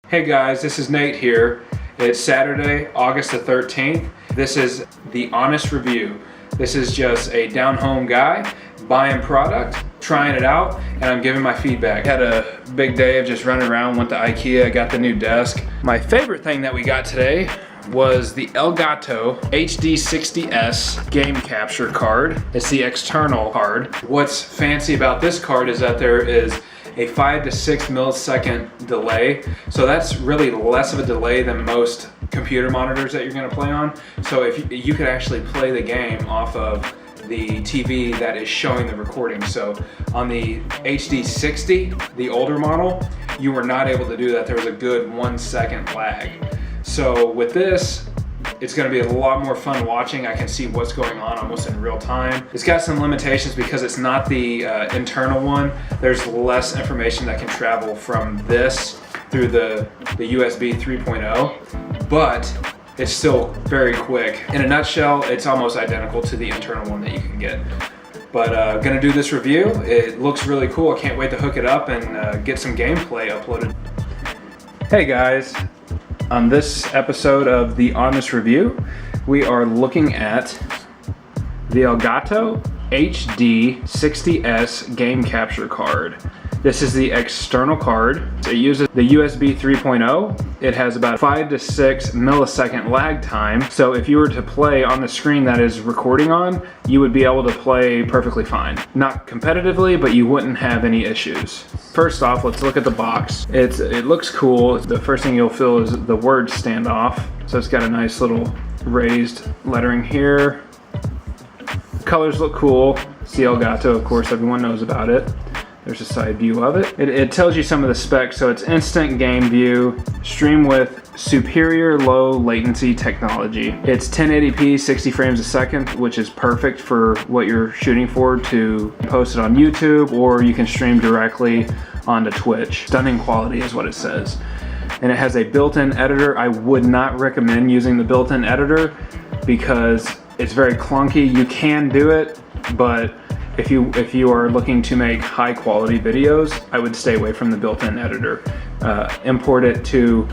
Hey guys, this is Nate here. It's Saturday, August the 13th. This is the honest review. This is just a down-home guy buying product, trying it out, and I'm giving my feedback. Had a big day of just running around, went to IKEA, got the new desk. My favorite thing that we got today was the Elgato HD60S game capture card. It's the external card. What's fancy about this card is that there is a 5 to 6 millisecond delay. So that's really less of a delay than most computer monitors that you're gonna play on. So if you could actually play the game off of the TV that is showing the recording. So on the HD60, the older model, you were not able to do that. There was a good 1 second lag. So with this, it's gonna be a lot more fun watching. I can see what's going on almost in real time. It's got some limitations because it's not the internal one. There's less information that can travel from this through the USB 3.0, but it's still very quick. In a nutshell, it's almost identical to the internal one that you can get. But gonna do this review. It looks really cool. I can't wait to hook it up and get some gameplay uploaded. Hey guys. On this episode of The Honest Review, we are looking at the Elgato HD60S game capture card. This is the external card. It uses the USB 3.0. It has about 5 to 6 millisecond lag time. So if you were to play on the screen that is recording on, you would be able to play perfectly fine. Not competitively, but you wouldn't have any issues. First off, let's look at the box. It looks cool. The first thing you'll feel is the word standoff. So it's got a nice little raised lettering here. Colors look cool. It's the Elgato, of course, everyone knows about it. There's a side view of it. It tells you some of the specs. So it's instant game view, stream with superior low latency technology. It's 1080p, 60 frames a second, which is perfect for what you're shooting for, to post it on YouTube, or you can stream directly onto Twitch. Stunning quality is what it says. And it has a built-in editor. I would not recommend using the built-in editor because it's very clunky. You can do it, but if you are looking to make high quality videos, I would stay away from the built-in editor. Import it to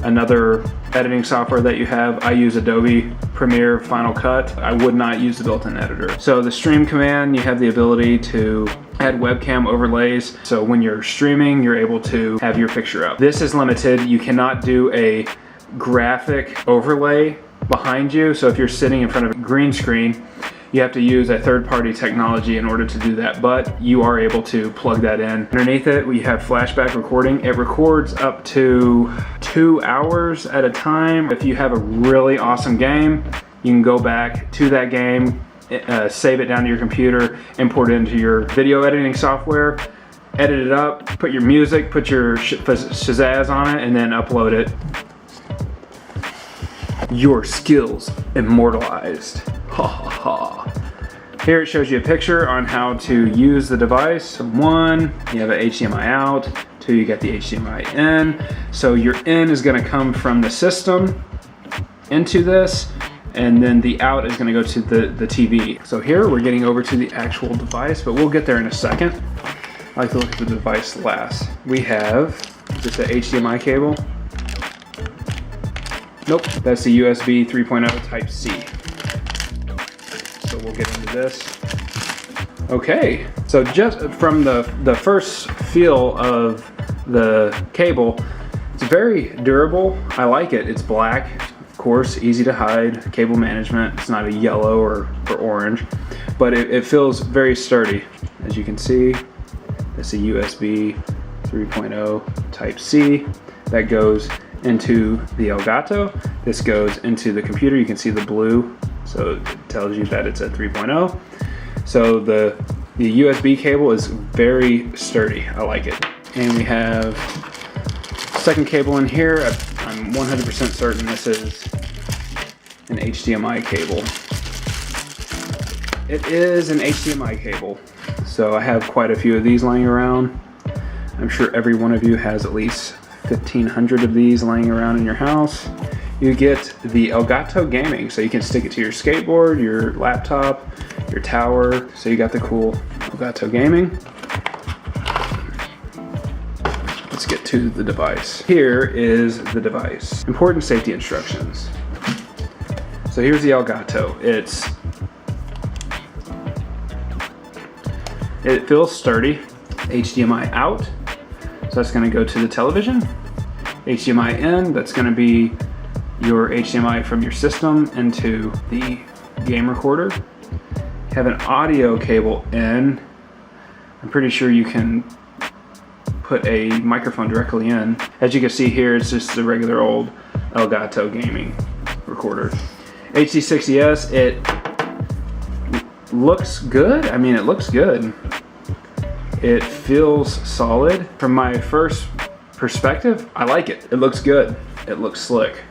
another editing software that you have. I use Adobe Premiere Final Cut. I would not use the built-in editor. So the stream command, you have the ability to add webcam overlays. So when you're streaming, you're able to have your picture up. This is limited. You cannot do a graphic overlay behind you. So if you're sitting in front of a green screen, you have to use a third-party technology in order to do that, but you are able to plug that in. Underneath it, we have Flashback Recording. It records up to 2 hours at a time. If you have a really awesome game, you can go back to that game, save it down to your computer, import it into your video editing software, edit it up, put your music, put your pizzazz on it, and then upload it. Your skills immortalized. Ha ha ha. Here it shows you a picture on how to use the device. 1, you have an HDMI out. 2, you got the HDMI in. So your in is gonna come from the system into this, and then the out is gonna go to the TV. So here we're getting over to the actual device, but we'll get there in a second. I like to look at the device last. We have just an HDMI cable. Nope, that's the USB 3.0 Type C. So we'll get into this. Okay, so just from the first feel of the cable, it's very durable. I like it. It's black, of course, easy to hide. Cable management. It's not a yellow or orange, but it feels very sturdy. As you can see, it's a USB 3.0 Type C that goes into the Elgato. This goes into the computer. You can see the blue, so it tells you that it's a 3.0. So the USB cable is very sturdy. I like it. And we have second cable in here. I'm 100% certain this is an HDMI cable. It is an HDMI cable. So I have quite a few of these laying around. I'm sure every one of you has at least 1,500 of these laying around in your house. You get the Elgato Gaming, so you can stick it to your skateboard, your laptop, your tower. So you got the cool Elgato Gaming. Let's get to to the device. Here is the device. Important safety instructions. So here's the Elgato. It feels sturdy. HDMI out, so that's going to go to the television. HDMI in, that's going to be your HDMI from your system into the game recorder. You have an audio cable in. I'm pretty sure you can put a microphone directly in. As you can see here, it's just a regular old Elgato gaming recorder. HD60S, it looks good. I mean, it looks good. It feels solid. From my first perspective, I like it. It looks good. It looks slick.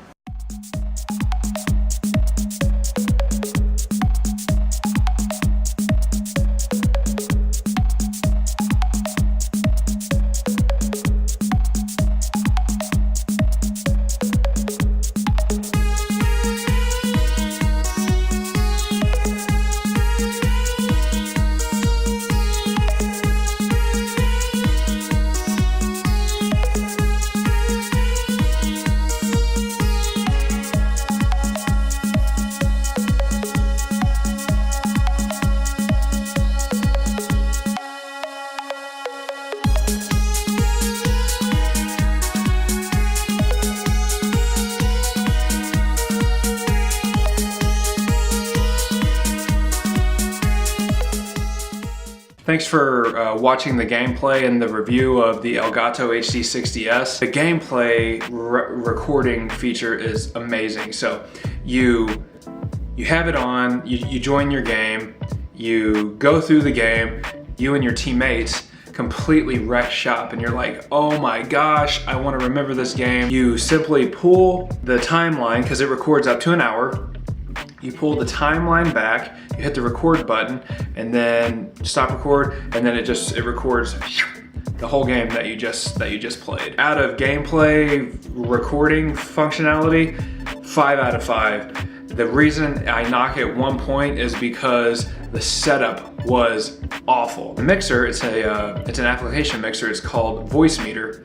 Thanks for watching the gameplay and the review of the Elgato HD60S. The gameplay recording feature is amazing. So you have it on, you join your game, you go through the game, you and your teammates completely wreck shop, and you're like, oh my gosh, I want to remember this game. You simply pull the timeline, because it records up to an hour. You pull the timeline back, you hit the record button, and then stop record, and then it records the whole game that you just played. Out of gameplay recording functionality, 5 out of 5. The reason I knock it 1 point is because the setup was awful. The mixer, it's an application mixer. It's called VoiceMeeter.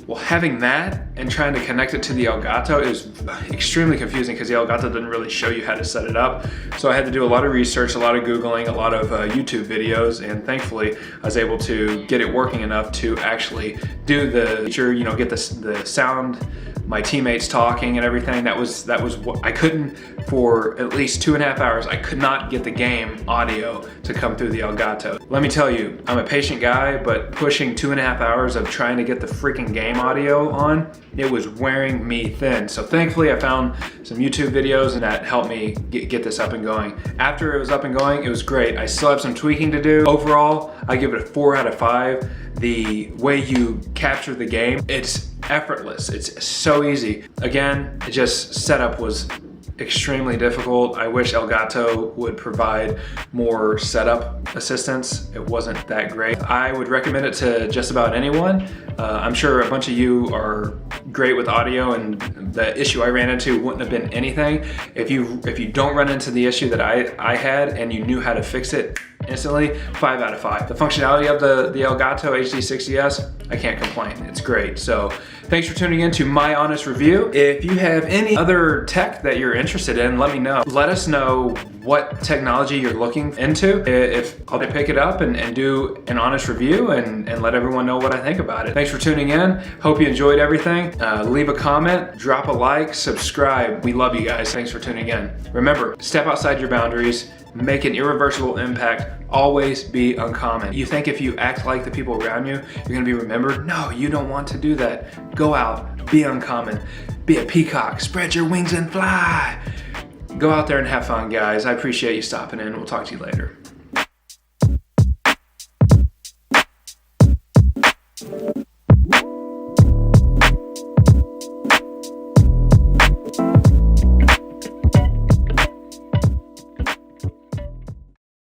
Well, having that and trying to connect it to the Elgato is extremely confusing because the Elgato doesn't really show you how to set it up. So I had to do a lot of research, a lot of Googling, a lot of YouTube videos, and thankfully I was able to get it working enough to actually do the feature, you know, get the sound, my teammates talking and everything. That was what I couldn't, for at least 2.5 hours, I could not get the game audio to come through the Elgato. Let me tell you, I'm a patient guy, but pushing 2.5 hours of trying to get the freaking game audio on, it was wearing me thin. So thankfully I found some YouTube videos and that helped me get this up and going. After it was up and going, it was great. I still have some tweaking to do. Overall, I give it a 4 out of 5. The way you capture the game, it's effortless. It's so easy. Again, setup was extremely difficult. I wish Elgato would provide more setup assistance. It wasn't that great. I would recommend it to just about anyone. I'm sure a bunch of you are great with audio, and the issue I ran into wouldn't have been anything. If you don't run into the issue that I had and you knew how to fix it instantly, 5 out of 5. The functionality of the Elgato HD60S, I can't complain. It's great. So thanks for tuning in to my honest review. If you have any other tech that you're interested in, let me know. Let us know what technology you're looking into. If I'll pick it up and do an honest review and let everyone know what I think about it. Thanks for tuning in. Hope you enjoyed everything. Leave a comment, drop a like, subscribe. We love you guys. Thanks for tuning in. Remember, step outside your boundaries, make an irreversible impact, always be uncommon. You think if you act like the people around you, you're gonna be remembered? No, you don't want to do that. Go out, be uncommon, be a peacock, spread your wings and fly. Go out there and have fun, guys. I appreciate you stopping in. We'll talk to you later.